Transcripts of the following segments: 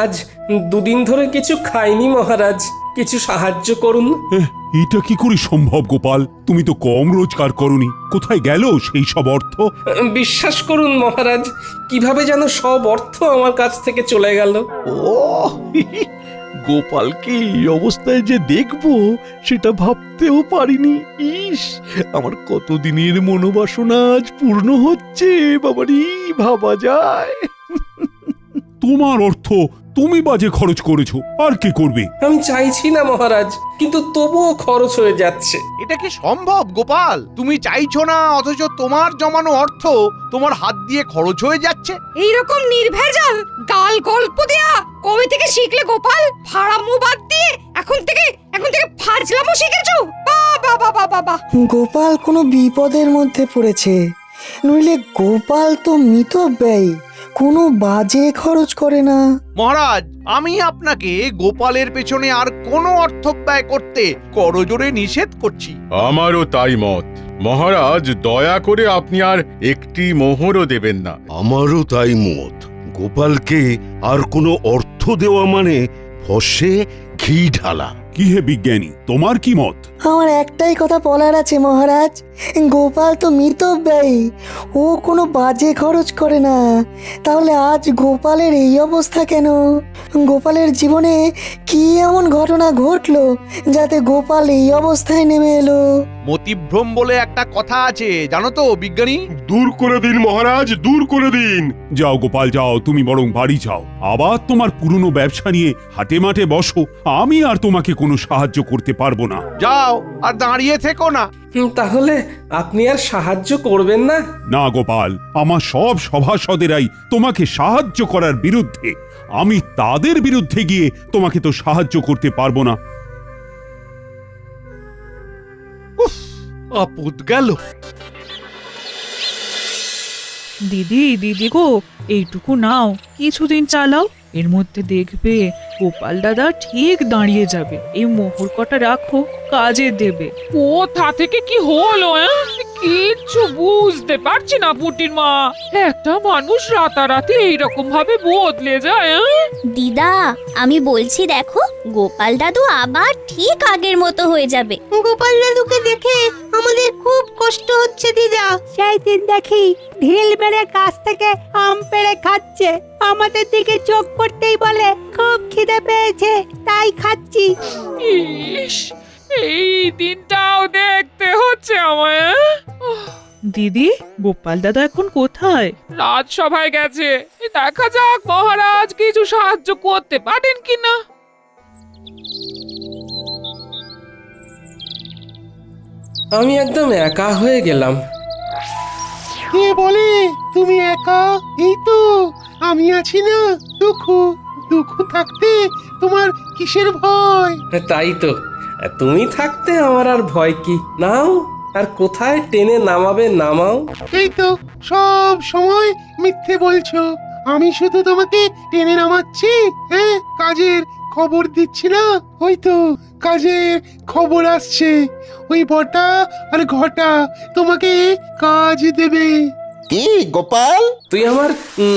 আজ দুদিন ধরে কিছু খাইনি মহারাজ, কিছু সাহায্য করুন। এটা কি করে সম্ভব গোপাল? তুমি তো কম রোজগার করনি, কোথায় গেল সেই সব অর্থ? বিশ্বাস করুন মহারাজ, কিভাবে যেন সব অর্থ আমার কাছ থেকে চলে গেল। ও গোপালকে এই অবস্থায় যে দেখবো সেটা ভাবতেও পারিনি। ইস, আমার কতদিনের মনোবাসনা আজ পূর্ণ হচ্ছে। বাবারি, ভাবা যায়? তোমার অর্থ তুমি বাজে খরচ করেছো, আর কি করবে? আমি চাইছি না মহারাজ, কিন্তু তবুও খরচ হয়ে যাচ্ছে। এটা কি সম্ভব গোপাল? তুমি চাইছো না অথচ তোমার জমানো অর্থ তোমার হাত দিয়ে খরচ হয়ে যাচ্ছে। এইরকম নির্ভেজাল গাল গল্প দেয়া কবে থেকে শিখলে গোপাল? ফাড়ামো বাদ দিয়ে এখন থেকে ফাজলামো শিখেছো? বাবা বাবা বাবা! গোপাল কোনো বিপদের মধ্যে পড়েছে, নইলে গোপাল তো মিতব্যয়ী, কোনো বাজে খরচ করে না। মহারাজ, আমি আপনাকে গোপালের পেছনে আর কোনো অর্থ ব্যয় করতে করজোরে নিষেধ করছি। আমারও তাই মত মহারাজ, দয়া করে আপনি আর একটি মোহরও দেবেন না। আমারও তাই মত। গোপালকে আর কোনো অর্থ দেওয়া মানে ফসে ঘি ঢালা। কি হে বিজ্ঞানী, তোমার কি মত? আমার একটাই কথা বলার আছে মহারাজ, গোপাল তো মিতব্যয়ী, ও কোনো বাজে খরচ করে না। তাহলে আজ গোপালের এই অবস্থা কেন? গোপালের জীবনে কি এমন ঘটনা ঘটলো যাতে গোপাল এই অবস্থায় নেমে এলো? মতিভ্রম বলে একটা কথা আছে, জানো তো বিজ্ঞানী? দূর করে দিন মহারাজ, দূর করে দিন। যাও গোপাল যাও, তুমি বরং বাড়ি যাও, আবার তোমার পুরনো ব্যবসা নিয়ে হাটে মাঠে বসো। আমি আর তোমাকে কোনো সাহায্য করতে পারবো না। যাও, আর দাঁড়িয়ে থেকো না। তাহলে আপনি আর সাহায্য করবেন না? না গোপাল, আমার সব সভাসদেরাই তোমাকে সাহায্য করার বিরুদ্ধে। আমি তাদের বিরুদ্ধে গিয়ে তোমাকে তো সাহায্য করতে পারবো না। আপদ গেল। দিদি দিদি গো, এইটুকু নাও, কিছুদিন চালাও, এর মধ্যে দেখবে গোপাল দাদা ঠিক দাঁড়িয়ে যাবে। এই মোহর কটা রাখো, কাজে দেবে। কোথা থেকে কি হলো? কিচ্ছু বুঝতে পারছি না পুটির মা। একটা মানুষ রাতারাতি এইরকম ভাবে বদলে যায়। দিদা, আমি বলছি দেখো, গোপাল দাদু আবার ঠিক আগের মতো হয়ে যাবে। গোপাল দাদুকে দেখে আমাদের খুব কষ্ট হচ্ছে দিদা। সেই দিন দেখি ঢিল মেরে গাছ থেকে আম পেড়ে খাচ্ছে, আমাদের দিকে চোখ পড়তেই বলে খুব খিদে পেয়েছে তাই খাচ্ছি। ইস, এই দিনটাও দেখতে হচ্ছে আমায়। দিদি, গোপাল দাদা এখন কোথায়? রাজসভায় গেছে, দেখা যাক মহারাজ কিছু সাহায্য করতে পারেন কিনা। আমি একদম একা হয়ে গেলাম। কে বলে তুমি একা? এই তো আমি আছি না। দুঃখ থাকতে তোমার কিসের ভয়? তাই তো, তুমি থাকতে আমার আর ভয় কি? নাও, আর কোথায় টেনে নামাবে নামাও। এই তো সব সময় মিথ্যে বলছো। আমি শুধু তোমাকে টেনে নামাচ্ছি, হ্যাঁ, কাজের খবর দিচ্ছি না। ওই তো কাজের খবর আসছে, ওই বটা আর ঘটা তোমাকে কাজ দেবে। কি গোপাল? তুই আমার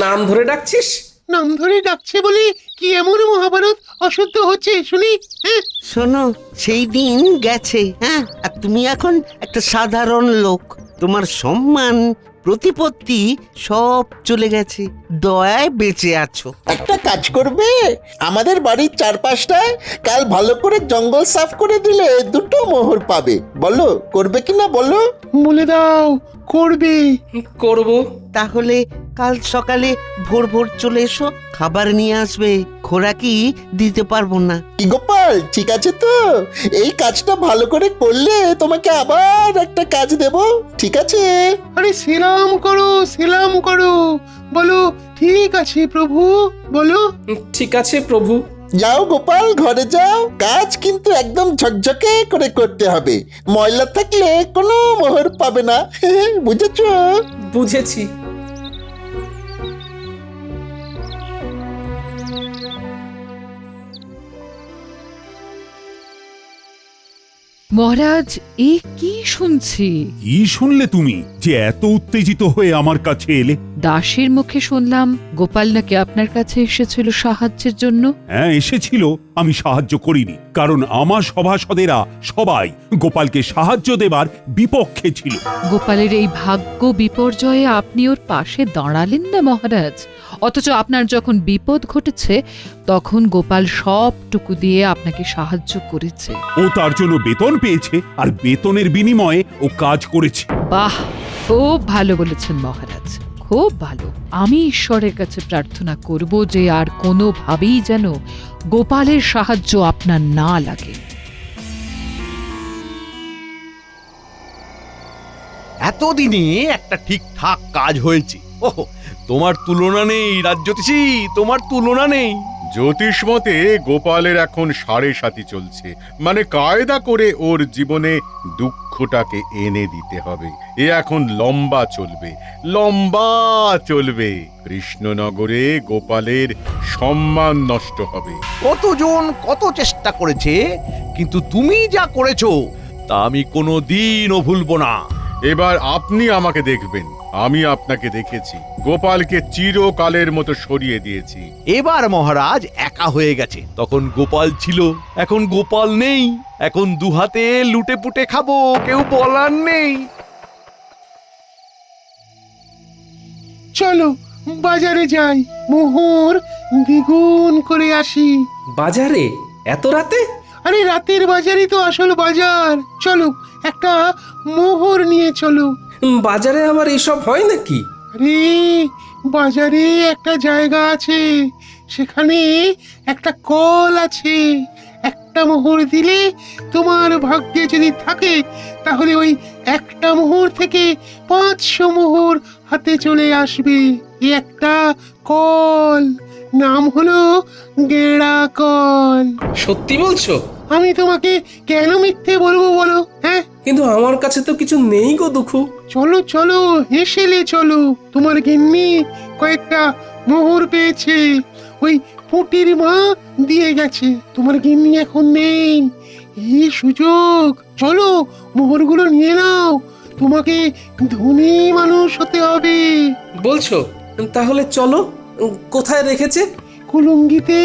নাম ধরে ডাকছিস? নাম ধরে ডাকছে বলে কি এমন মহাভারত অশুদ্ধ হচ্ছে শুনি? হ্যাঁ, শোনো, সেই দিন গেছে, হ্যাঁ, আর তুমি এখন একটা সাধারণ লোক। তোমার সম্মান প্রতিপত্তি সব চলে গেছে, দয়ায় বেঁচে আছো। একটা কাজ করবে, আমাদের বাড়ির চারপাশটায় কাল ভালো করে জঙ্গল সাফ করে দিলে 2টো মোহর পাবে। বলো করবে কিনা বলো? বলে দাও করবে। করব। তাহলে কাল সকালে ভোর ভোর চলে এসো, খাবার নিয়ে আসবে, খোরাকি দিতে পারবো না। কি গোপাল, ঠিক আছে তো? এই কাজটা ভালো করে করলে তোমাকে আবার একটা কাজ দেব, ঠিক আছে? আরে সেলাম করো, বলো ঠিক আছে প্রভু, বলো ঠিক আছে প্রভু। যাও গোপাল, ঘরে যাও। কাজ কিন্তু একদম ঝকঝকে করে করতে হবে, ময়লা থাকলে কোনো মোহর পাবে না। বুঝেছো? বুঝেছি। মহারাজ এ কি শুনছি? কি শুনলে তুমি যে এত উত্তেজিত হয়ে আমার কাছে এলে? দাসের মুখে শুনলাম গোপাল নাকি আপনার কাছে এসেছিল সাহায্যের জন্য। হ্যাঁ এসেছিল, আমি সাহায্য করিনি, কারণ আমার সভাসদেরা সবাই গোপালকে সাহায্য দেবার বিপক্ষে ছিল। গোপালের এই ভাগ্য বিপর্যয়ে আপনি ওর পাশে দাঁড়ালেন না মহারাজ, অথচ আপনার যখন বিপদ ঘটেছে তখন গোপাল সবটুকু দিয়ে আপনাকে সাহায্য করেছে। ও তার জন্য বেতন পেয়েছে, আর বেতনের বিনিময়ে ও কাজ করেছে। বাহ, খুব ভালো বলেছেন মহারাজ, খুব ভালো। আমি ঈশ্বরের কাছে প্রার্থনা করব যে আর কোনোভাবেই যেন গোপালের সাহায্য আপনার না লাগে। এতদিনে একটা ঠিকঠাক কাজ হয়েছে। ওহ, তোমার তুলনা নেই রাজ্যতীষী, তোমার তুলনা নেই। জ্যোতিষ মতে গোপালের এখন 7.5 চলছে, মানে কায়দা করে ওর জীবনে দুঃখটাকে এনে দিতে হবে। এ এখন লম্বা চলবে, লম্বা চলবে। কৃষ্ণনগরে গোপালের সম্মান নষ্ট হবে। কতজন কত চেষ্টা করেছে, কিন্তু তুমি যা করেছো তা আমি কোনোদিনও ভুলবো না। এবার আপনি আমাকে দেখবেন, আমি আপনাকে দেখেছি। গোপালকে চিরকালের মতো সরিয়ে দিয়েছি। এবার মহারাজ একা হয়ে গেছে, তখন গোপাল ছিল, এখন গোপাল নেই। এখন দুহাতে লুটে পুটে খাবো, কেউ বলার নেই। চলো বাজারে যাই, মোহর দ্বিগুণ করে আসি। বাজারে এত রাতে? আরে রাতের বাজারই তো আসল বাজার। চলো একটা মোহর নিয়ে চলো। বাজারে আবার এসব হয় নাকি? আরে বাজারে একটা জায়গা আছে, সেখানে একটা কল আছে। একটা মোহর দিলে তোমার ভাগ্যে যদি থাকে তাহলে ওই একটা মোহর থেকে 500 মোহর হাতে চলে আসবে। এই একটা কল, নাম হলো গেড়া কল। সত্যি বলছো? আমি তোমাকে কেন মিথ্যে বলবো বলো? হ্যাঁ, কিন্তু আমার কাছে তো কিছু নেই গো দুঃখু। চলো চলো হেসেলে চলো। তোমার গিন্নি কয়েকটা মোহর পেয়েছে, ওই পুটির মা দিয়ে গেছে। তোমার গিন্নি এখন নেই, এই সুযোগ। চলো মোহরগুলো নিয়ে নাও, তোমাকে ধনী মানুষ হতে হবে। বলছো? তাহলে চলো। কোথায় রেখেছে? কুলুঙ্গিতে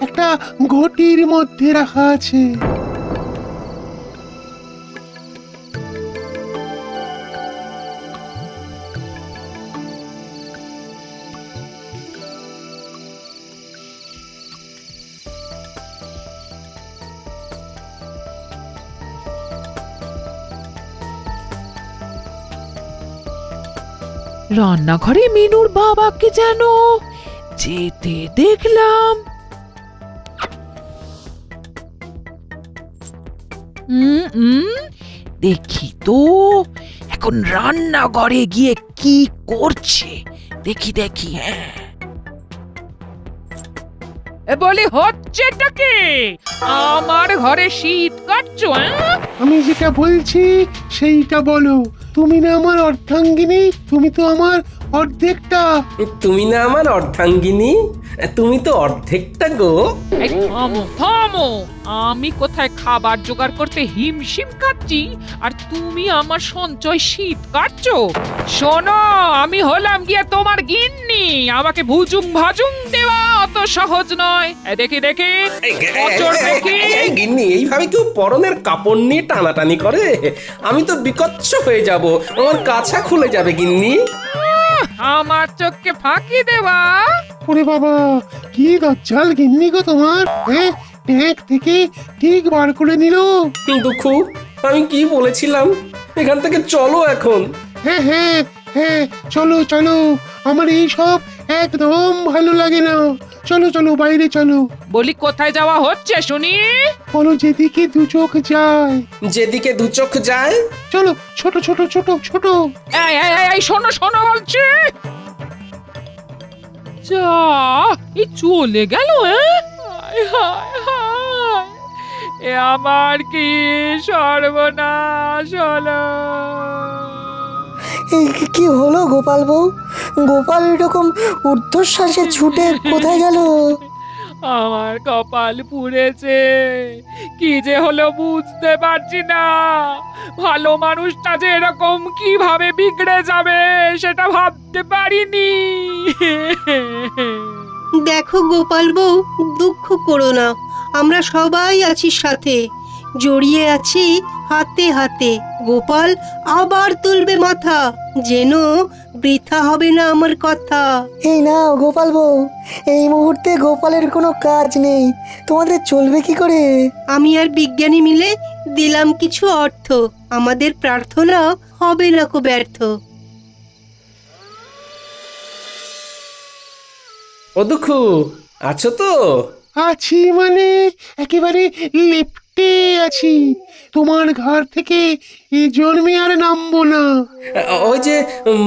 একটা ঘটির মধ্যে রাখা আছে। রান্নাঘরে মিনুর বাবাকে যেন যেতে দেখলাম। দেখি তো এখন রান্নাঘরে গিয়ে কি করছে, দেখি দেখি। হ্যাঁ, বলি হচ্ছেটা কি? আমার ঘরে শীত কাটছো? আমি যেটা বলছি সেইটা বলো। তুমি না আমার অর্ধাঙ্গিনী, তুমি তো আমার অর্ধেকটা। তুমি না আমার অর্ধাঙ্গিনী, তুমি তো অর্ধেকটা গো। এই থামো থামো, আমি কোথায় খাবার জোগাড় করতে হিমশিম খাচ্ছি আর তুমি আমার সঞ্চয় শীত কাটছো? শোনো, আমি হলাম গিয়ে তোমার গিন্নি, আমাকে ভুজুং ভাজুং দেওয়া অত সহজ নয়। দেখি দেখি এই গিন্নি, এইভাবে কেউ পরনের কাপড় নিয়ে টানাটানি করে? আমি তো বিকচ্ছ হয়ে যাব, আমার কাছা খুলে যাবে গিন্নি। আমার চোখকে ফাঁকি দেওয়া? ওরে বাবা, কি দজ্জাল গিন্নি গো তোমার! হ্যাঁ, ট্যাঙ্ক থেকে ঠিক বার করে নিল। দুঃখু, আমি কি বলেছিলাম? এখান থেকে চলো এখন। হ্যাঁ হ্যাঁ হ্যাঁ, চলো চলো, আমার এই সব একদম ভালো লাগে না। চলো চলো বাইরে চলো। বলি কোথায় যাওয়া হচ্ছে শুনি? বলো যেদিকে দু চোখ যায়। যেদিকে দু চোখ যায়? চলো, ছোট ছোট ছোট ছোট। এই শোনো শোনো বলছি। যা, এই চলে গেল। হায় হায় হায়, এ আমার কি সর্বনাশ হলো! কি হলো গোপাল বউ? গোপাল এরকম ঊর্ধ্বশ্বাসে ছুটে কোথায় গেল? আমার কপাল পুড়েছে, কি যে হলো বুঝতে পারছি না। ভালো মানুষটা যে এরকম কিভাবে বিগড়ে যাবে সেটা ভাবতে পারিনি। দেখো গোপাল বউ, দুঃখ করো না, আমরা সবাই আছি সাথে, জড়িয়ে আছি হাতে হাতে। গোপাল আবার তুলবে মাথা, যেন বৃথা হবে না আমার কথা। এই নাও গোপাল বউ, এই মুহূর্তে গোপালের কোনো কাজ নেই, তোমাদের চলবে কি করে? আমি আর বিজ্ঞানী মিলে দিলাম কিছু অর্থ, আমাদের প্রার্থনা হবে না কো ব্যর্থ। ও দুঃখু, আছো তো? আছি মানে একেবারে লেপ্টে আছি, তোমার ঘর থেকে এই জন্মে আর নামবো না। ওই যে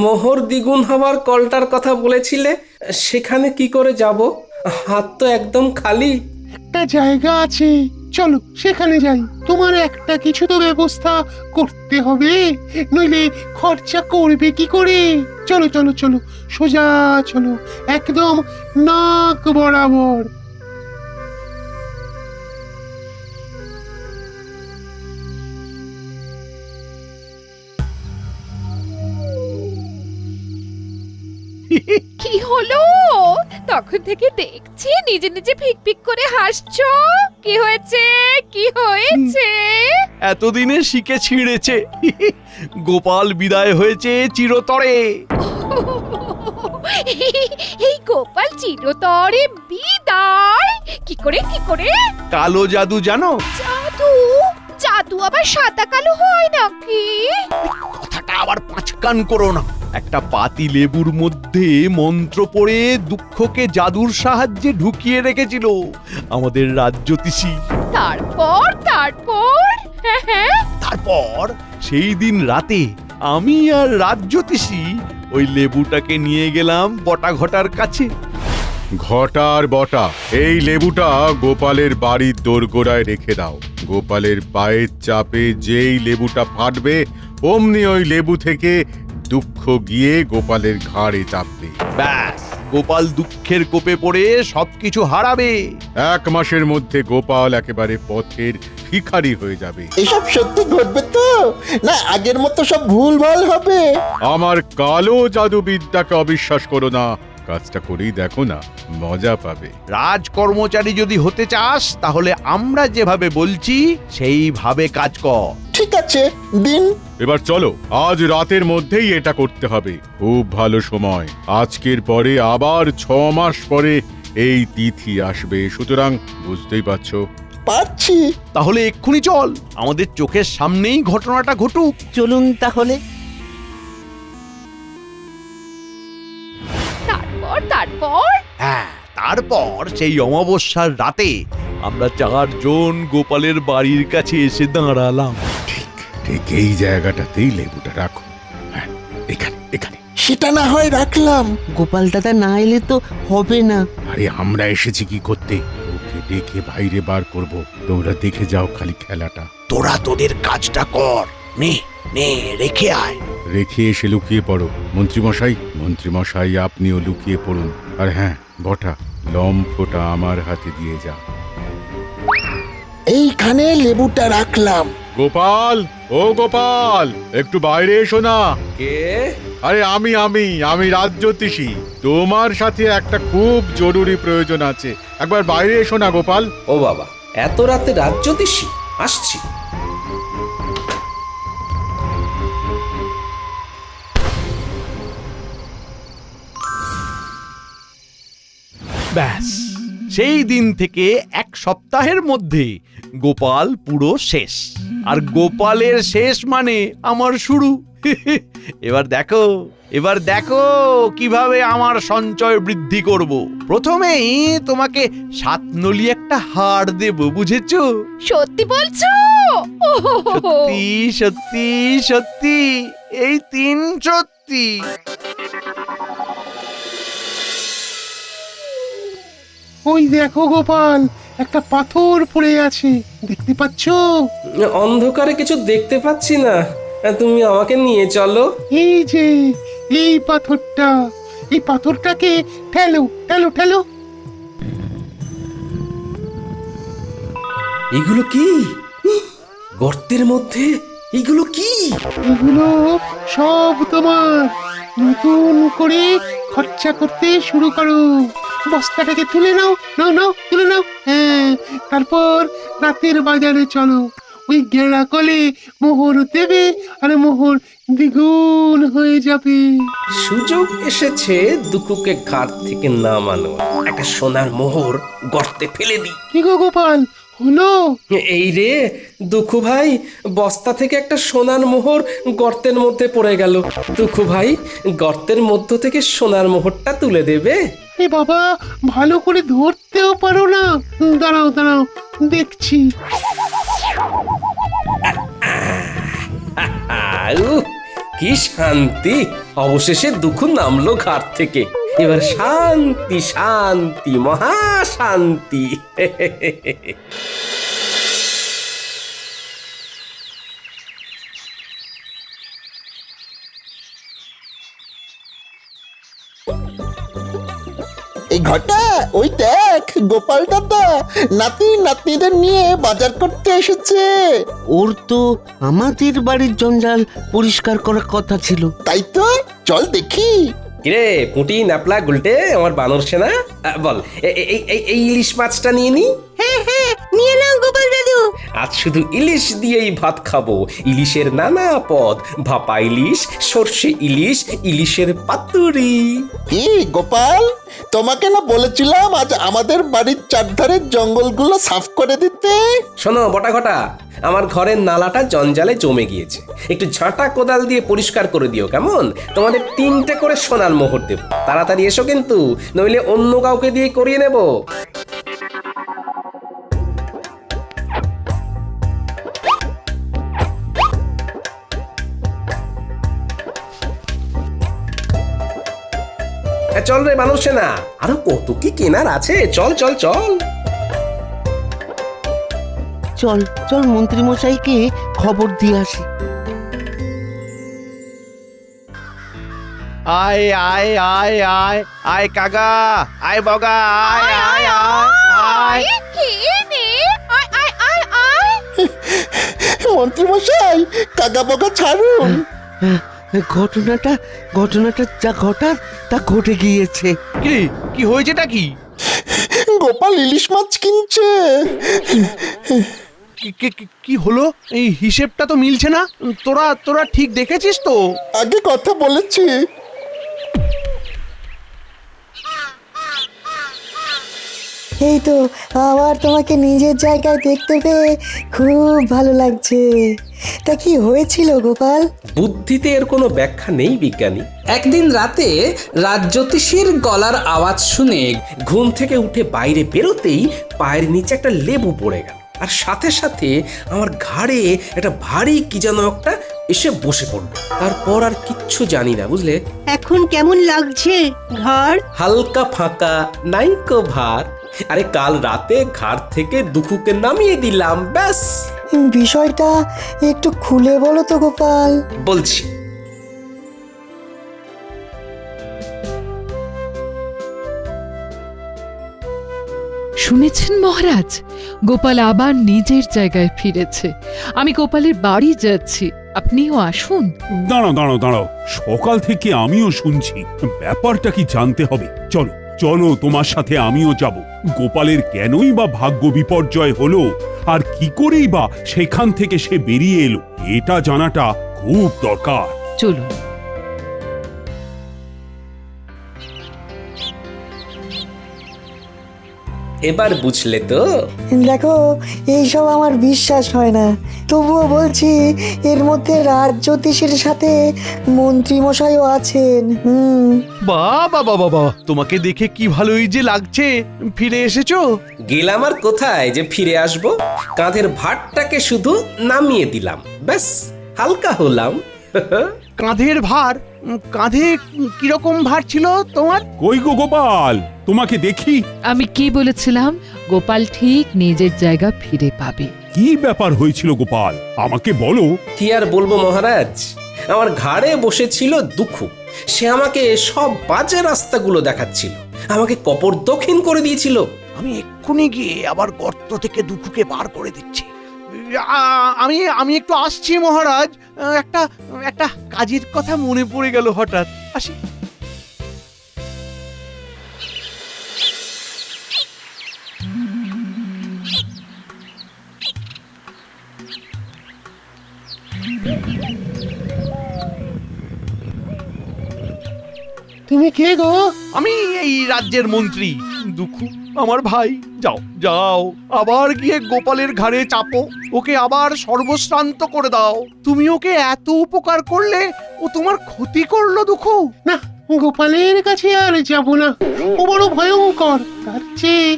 মোহর দ্বিগুণ হবার কলটার কথা বলেছিলে, সেখানে কি করে যাব? হাত তো একদম খালি। একটা জায়গা আছে, চলো সেখানে যাই। তোমার একটা কিছু তো ব্যবস্থা করতে হবে, নইলে খরচা করবে কি করে? চলো চলো চলো, সোজা চলো, একদম নাক বরাবর। কি হলো? তখন থেকে দেখছি নিজে নিজে ফিক ফিক করে হাসছো। কি হয়েছে? কি হয়েছে? এতদিনে শিখে ছিঁড়েছে। গোপাল বিদায় হয়েছে চিরতরে। এই গোপাল চিরতরে বিদায়? কি করে কি করে? কালো জাদু জানো? জাদু? জাদু আবার সাদা কালো হয় নাকি? কথাটা আবার পাঁচকান করো না। একটা পাতি লেবুর মধ্যে মন্ত্র পড়ে দুঃখকে জাদুর সাহায্যে ঢুকিয়ে রেখেছিল আমাদের রাজ্যতীষী। তারপর তারপর হ্যাঁ, তারপর সেই দিন রাতে আমি আর রাজ্যতীষী ওই লেবুটাকে নিয়ে গেলাম বটা ঘটার কাছে। ঘটার বটা, এই লেবুটা গোপালের বাড়ির দোরগোড়ায় রেখে দাও। গোপালের পায়ের চাপে যেই লেবুটা ফাটবে, অমনি ওই লেবু থেকে দুঃখ গিয়ে গোপালের ঘাড়ে চাপবে। ব্যাস, গোপাল দুঃখের কোপে পড়ে সবকিছু হারাবে। 1 মাসের মধ্যে গোপাল একেবারে পথের ভিখারি হয়ে যাবে। এসব সত্যি ঘটবে তো, না আগের মতো সব ভুলভাল হবে? আমার কালো জাদুবিদ্যাকে অবিশ্বাস করো না, কাজটা করেই দেখো না, মজা পাবে। রাজকর্মচারী যদি হতে চাস তাহলে আমরা যেভাবে বলছি সেইভাবে কাজ কর। ঠিক আছে, দিন। এবার চলো, আজ রাতের মধ্যেই এটা করতে হবে। খুব ভালো সময়, আজকের পরে আবার 6 মাস পরে এই তিথি আসবে, সুতরাং বুঝতেই পারছো। পারছি। তাহলে এক্ষুনি চল, আমাদের চোখের সামনেই ঘটনাটা ঘটুক। চলুন তাহলে। তারপর তারপর হ্যাঁ, তারপর সেই অমাবস্যার রাতে আমরা 4 জন গোপালের বাড়ির কাছে এসে দাঁড়ালাম। ঠিক এই জায়গাটাতেই লেবুটা রাখো। হ্যাঁ, এখানে এখানে। সেটা না হয় রাখলাম। গোপাল দাদা না এলে তো হবে না। আরে আমরা এসেছি কি করতে? ওকে ডেকে বাইরে বার করব, তোমরা দেখে যাও খালি খেলাটা। তোরা তোদের কাজটা কর, নে নে রেখে আয়। রেখে এসে লুকিয়ে পড়ো। মন্ত্রীমশাই আপনিও লুকিয়ে পড়ুন। আর হ্যাঁ বটা, লম্ফটা আমার হাতে দিয়ে যা। এইখানে লেবুটা রাখলাম। গোপাল, ও গোপাল, একটু বাইরে এসো না। কে? আরে আমি রাজ্যতীষী। তোমার সাথে একটা খুব জরুরি প্রয়োজন আছে, একবার বাইরে এসো না গোপাল। ও বাবা, এত রাতে রাজ্যতীষী? আসছি। ব্যাস, সেই দিন থেকে 1 সপ্তাহের মধ্যে গোপাল পুরো শেষ। আর গোপালের শেষ মানে আমার শুরু। এবার দেখো কিভাবে আমার সঞ্চয় বৃদ্ধি করব। প্রথমেই তোমাকে 7 নলি একটা হার দেব, বুঝেছো? সত্যি বলছো? সত্যি সত্যি সত্যি, এই 3 সত্যি। ওই দেখো গোপাল, একটা পাথর পড়ে আছে, দেখতে পাচ্ছো? অন্ধকারে কিছু দেখতে পাচ্ছি না, তুমি আমাকে নিয়ে চলো। এই যে এই পাথরটা, এই পাথরটাকে ঠেলো ঠেলো ঠেলো। এগুলো কি? গর্তের মধ্যে এগুলো কি? এগুলো সব তোমার। নতুন করে খরচা করতে শুরু করো। বস্তাটাকে তুলে নাও, নাও নাও, তুলে নাও। হ্যাঁ, তারপর রাতের বাজারে চলো। ওই গেঁড়া কলে মোহর দেবে, আর মোহর দ্বিগুণ হয়ে যাবে। সুযোগ এসেছে দুকুকে ঘাট থেকে নামানো। একটা সোনার মোহর গর্তে ফেলে দিই। কি গো গোপাল, হলো? এই রে দুঃখু ভাই, বস্তা থেকে একটা সোনার মোহর গর্তের মধ্যে পড়ে গেল। দুঃখু ভাই, গর্তের মধ্য থেকে সোনার মোহরটা তুলে দেবে? এ বাবা, ভালো করে ধরতেও পারো না। দাঁড়াও দাঁড়াও, দেখছি। উহ, কি শান্তি! অবশেষে দুঃখু নামলো ঘাট থেকে। এবার শান্তি শান্তি, মহা শান্তি। এই ঘটা, ওই দেখ গোপাল দাদা নাতি নাতনিদের নিয়ে বাজার করতে এসেছে। ওর তো আমাদের বাড়ির জঞ্জাল পরিষ্কার করার কথা ছিল। তাই তো, চল দেখি। কিরে পুঁটি, ন্যাপলা, গুলটে, আমার বানর সেনা, বল এই ইলিশ মাছটা নিয়ে নি। হ্যাঁ হ্যাঁ, নিয়ে নাও গোপাল দাদু। আজ শুধু ইলিশ দিয়েই ভাত খাবো। ইলিশের নানা পদ, ভাপা ইলিশ, সর্ষে ইলিশ, ইলিশের পাতুরি। কি গোপাল, তোমাকে না বলেছিলাম আজ আমাদের বাড়ির চারধারের জঙ্গলগুলো সাফ করে দিতে? শোনো বটা ঘটা, আমার ঘরের নালাটা জঞ্জালে জমে গিয়েছে। একটু ঝাঁটা কোদাল দিয়ে পরিষ্কার করে দিও কেমন? তোমাদের 3টে করে সোনার মোহর দেব। তাড়াতাড়ি এসো কিন্তু, নইলে অন্য কাউকে দিয়ে করিয়ে নেব। চল রে মানুষ না, আরো কত কি কেনার আছে। চল চল চল। চল চল, মন্ত্রী মশাইকে খবর দিয়ে আসি। আয় আয় আয় আয় আয় কাকা, আয় বগা, আয় আয় আয় আয়। মন্ত্রী মশাই, কাকা বকা ছাড়ুন। ঘটনাটা যা ঘটার তা ঘটে গিয়েছে। কি কি হয়েছেটা কি? গোপাল ইলিশ মাছ কিনছে। কি হলো? এই হিসেবটা তো মিলছে না। তোরা ঠিক দেখেছিস তো? আগে কথা বলেছি। এই তো, আবার তোমাকে নিজের জায়গায় দেখতে পেয়ে খুব ভালো লাগছে। তা কি হয়েছিল গোপাল? বুদ্ধিতে এর কোনো ব্যাখ্যা নেই বিজ্ঞানী। একদিন রাতে রাজজ্যোতিষীর গলার আওয়াজ শুনে ঘুম থেকে উঠে বাইরে বেরোতেই পায়ের নিচে একটা লেবু পড়ে গেল, আর সাথে সাথে আমার ঘাড়ে একটা ভারী কি যেন একটা এসে বসে পড়লো। তারপর আর কিচ্ছু জানি না, বুঝলে? এখন কেমন লাগছে ঘর? হালকা ফাঁকা, নাইকো ভার। আরে কাল রাতে ঘাড় থেকে দুঃখুকে নামিয়ে দিলাম, ব্যাস। বিষয়টা একটু খুলে বলো তো গোপাল। বলছি। শুনেছেন মহারাজ, গোপাল আবার নিজের জায়গায় ফিরেছে। আমি গোপালের বাড়ি যাচ্ছি, আপনিও আসুন। দাঁড়াও দাঁড়াও দাঁড়াও, সকাল থেকে আমিও শুনছি। ব্যাপারটা কি জানতে হবে। চলো চলো, তোমার সাথে আমিও যাব। গোপালের কেনই বা ভাগ্য বিপর্যয় হলো, আর কি করেই বা সেখান থেকে সে বেরিয়ে এলো, এটা জানাটা খুব দরকার। চলুন। এবার বুঝলে তো? দেখো, এইসব আমার বিশ্বাস হয় না, তবুও বলছি এর মধ্যে রাজজ্যোতিষীর সাথে মন্ত্রী মশাইও আছেন। বাবা বাবা বাবা, তোমাকে দেখে কি ভালোই যে লাগছে। ফিরে এসেছো? গেলাম আর কোথায় যে ফিরে আসবো। কাঁধের ভারটাকে শুধু নামিয়ে দিলাম, ব্যাস, হালকা হলাম। কাঁধের ভার? কাঁধে কিরকম ভার ছিল তোমার? কই গো গোপাল, তোমাকে দেখি। আমি কি বলেছিলাম? গোপাল ঠিক নিজের জায়গা ফিরে পাবে। কি ব্যাপার হয়েছিল গোপাল, আমাকে বলো। কি আর বলবো মহারাজ, আমার ঘাড়ে বসেছিল দুঃখু। সে আমাকে সব বাজে রাস্তাগুলো দেখাচ্ছিল, আমাকে কপর দক্ষিণ করে দিয়েছিল। আমি এক্ষুনি গিয়ে আবার গর্ত থেকে দুঃখকে বার করে দিচ্ছি। আমি একটু আসছি মহারাজ। একটা কাজের কথা মনে পড়ে গেল হঠাৎ। আসি। তুমি কে গো? আমি এই রাজ্যের মন্ত্রী দুঃখু, আমার ভাই। যাও যাও, আবার গিয়ে গোপালের ঘাড়ে চাপো, ওকে আবার সর্বশ্রান্ত করে দাও। তুমি ওকে এত উপকার করলে, ও তোমার ক্ষতি করলো দুঃখু। না, গোপালের কাছে আর যাব না, ও বড় ভয়ঙ্কর। তার চেয়ে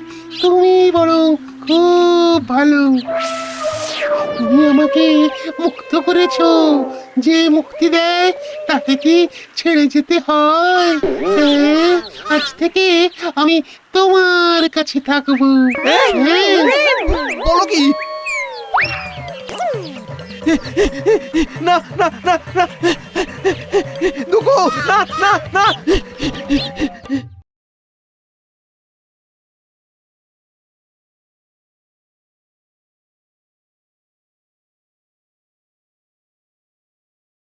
তুমি বরং খুব ভালো। তুমি আমাকে মুক্ত করেছো, যে মুক্তি দেয় তাকে কি ছেড়ে যেতে হয়? হ্যাঁ, আজ থেকে আমি তোমার কাছে থাকবো। হ্যাঁ। বলো কি? না না না না দুঃখু, না না না